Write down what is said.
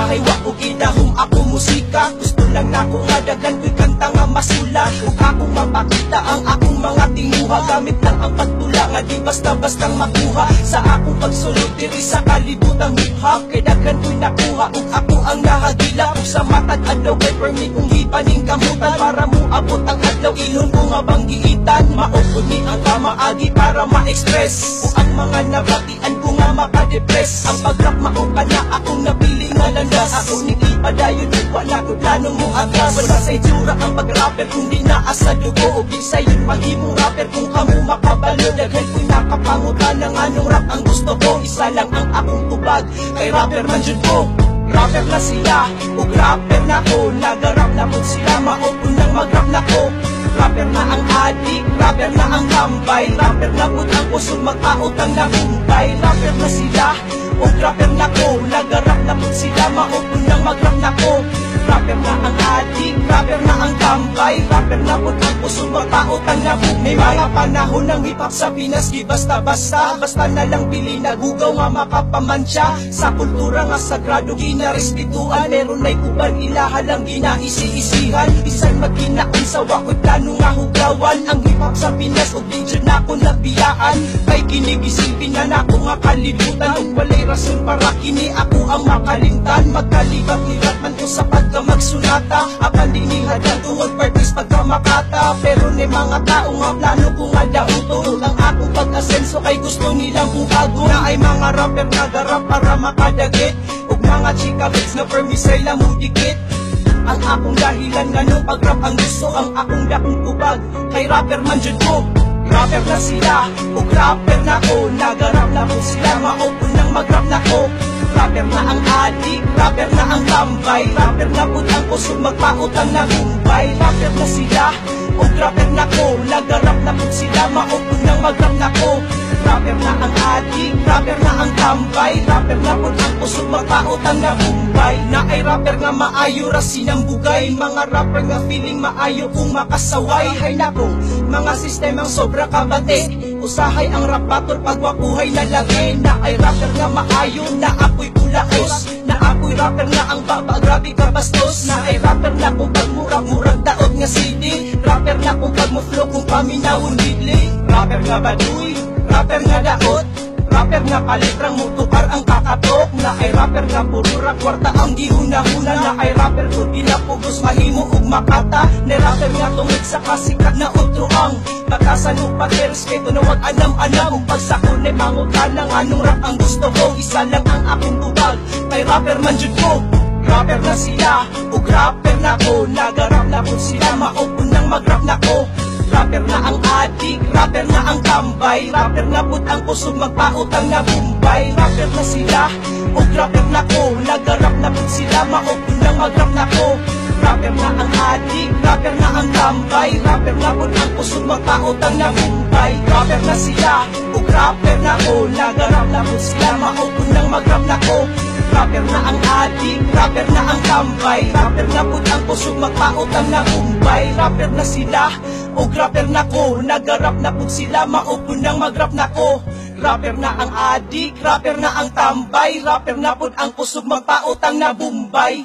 usahay wa ko gidahom ako musika. Gusto lang nako nga daghan ko'y kanta nga masulat, ug ako mapakita ang akong mga tinguha. Gamit lang ang pagtula nga di basta-bastang makuha sa akong pagsulod diri sa kalibutang hip-hop. Kay daghan ko'y nakuha ug ako ang nahagila, ug sa matag adlaw kay permi kong hipaning kamutan. Para mo abot ang adlaw ilon ko nga banggiitan, maupod ni ang kamaagi para ma-express ug ang mga nabatian ko nga makadepress. Ang pag-rap mauka na akong napili nga landas, ako ni ipadayon ug wala ko planong mo atras. Wala sa itsura ang pag-rapper kung di naa sa dugo, ug di sayon maghimong rapper kung kamo makabalo. Daghan ko'y nakapangutan ng anong rap ang gusto ko, isa lang ang akong tubag, kay rapper man jud ko. Rapper na sila, ug rapper na ko, nagarap na po sila, maupon nang mag-rap na ko. Rapper na ang adik, rapper na ang tambay, rapper na po ang kusog magpautang na bumbay. Rapper na sila, ug rapper na ko, nagarap na po sila, maupon nang mag-rap na ko. Rapper na ang adik, rapper na ang tambay, rapper na po ang kusog magpautang na bumbay. May mga panahon ng hip-hop sa Pinas, di basta-basta, basta na lang pili nagugaw nga makapamansya. Sa kultura nga sagrado ginarespetuan, meron na'y uban ilaha lang ginaisi-isihan. Isa'y magkinaon sa wako'y plano nga hugawan. Ang hip-hop sa Pinas ug di dyan ako nabiyaan, kay kinigisilpin na nako nga kalibutan. Ug walay rason para kini ako ang makalimtan. Magkalibat-libat man ko sa pagka magsunata, apan dinihadang tungod partis pagka makata. Pero ni mga tao nga plano ko nga dautulog ang akong pag-asenso, kay gusto nilang buhago. Na ay mga rapper nga garap para makadagit, ug mga chika bits na permisay lang mo dikit. Ang akong dahilan nga nung pag-rap ang gusto, ang akong dakong tubag, kay rapper man jud ko. Rapper na sila, ug rapper na ko, nagarap na po sila, maupon nang mag-rap na ko. Rapper na ang adik, rapper na ang tambay, rapper na po ang kusog magpautang na bumbay. Rapper na sila, ug rapper na ko, nagarap na po sila, maupon nang mag-rap na ko. Rapper na ang adik, rapper na ang tambay, rapper na po ang kusog magpautang na bumbay. Na ay rapper nga maayo ra sinambugay, mga rapper nga feeling maayo kung makasaway. Hay nako, mga sistemang sobra kabate, usahay ang rap battle pagwapuhay na lagi. Na ay rapper nga maayo, na ako'y pulaos, na ako'y rapper nga ang baba grabe ka bastos. Na ay rapper na kung pagmurag-murag daot nga CD, rapper na kung pagmuflo kung paminawon bidli. Rapper nga baduy, rapper nga daot, rapper nga palitrang mutukar ang kakatok. Na ay rapper nga purura kwarta ang gihuna-huna. Na ay rapper ko pinapugos mahimo ug makata. Na rapper nga tungod sa kasikat na utroang batasan ug pateres, kay tunawag anam-anam ug pagsakon ay mangutan ng anong rap ang gusto ko. Isa lang ang akong tubag, kay rapper man jud ko. Rapper na sila, ug rapper na ko, nagarap na po sila, maupon nang mag-rap na ko. Rapper na ang adik, rapper na ang tambay, rapper na put ang kusog magpautang na bumbay. Rapper na sila, ug rapper na ko, nagarap na put sila, maupon nang mag-rap na ko. Rapper na ang adik, rapper na ang tambay, rapper na put ang kusog magpautang na bumbay. Rapper na sila, ug rapper na ko, nagarap na put sila, maupon nang mag-rap na ko. Rapper na ang adik, rapper na ang tambay, rapper na put ang kusog magpautang na bumbay. Rapper na sila, ug rapper na ko, nagarap na pud sila, maupon nang mag-rap na ko. Rapper na ang adik, rapper na ang tambay, rapper na pud ang kusog magpautang na bumbay.